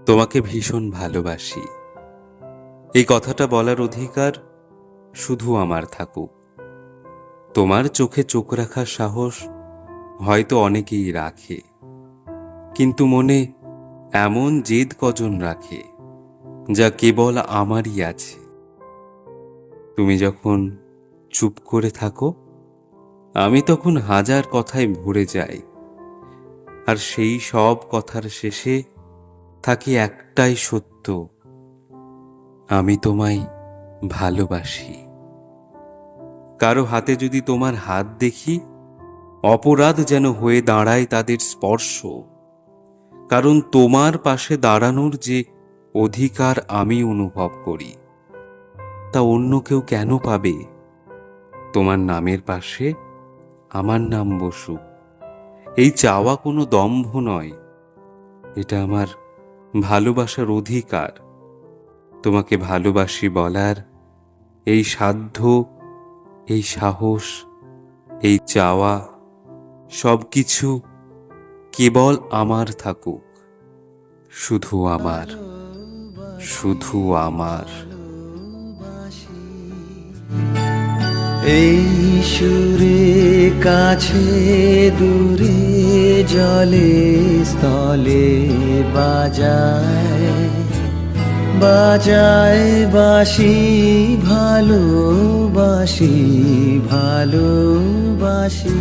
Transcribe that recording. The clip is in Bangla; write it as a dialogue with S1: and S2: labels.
S1: তোমাকে ভীষণ ভালোবাসি, এই কথাটা বলার অধিকার শুধু আমার থাকুক। তোমার চোখে চোখ রাখার সাহস হয়তো অনেকেই রাখে, কিন্তু মনে এমন জেদ কজন রাখে যা কেবল আমারই আছে। তুমি যখন চুপ করে থাকো, আমি তখন হাজার কথায় ভরে যাই, আর সেই সব কথার শেষে থাকে একটাই সত্য: আমি তোমায় ভালোবাসি। কারো হাতে যদি তোমার হাত দেখি, অপরাধ যেন হয়ে দাঁড়ায় তাদের স্পর্শ, কারণ তোমার পাশে দাঁড়ানোর যে অধিকার আমি অনুভব করি, তা অন্য কেউ কেন পাবে? তোমার নামের পাশে আমার নাম বসুক, এই চাওয়া কোনো দম্ভ নয়, এটা আমার ভালোবাসার অধিকার। তোমাকে ভালোবাসি বলার এই সাধ্য, এই সাহস, এই চাওয়া, সবকিছু কেবল আমার থাকুক, শুধু আমার, শুধু আমার।
S2: এই সুরে কাছে দূরে জলে স্থলে বাজায় বাজায় বাঁশি, ভালোবাসি ভালোবাসি।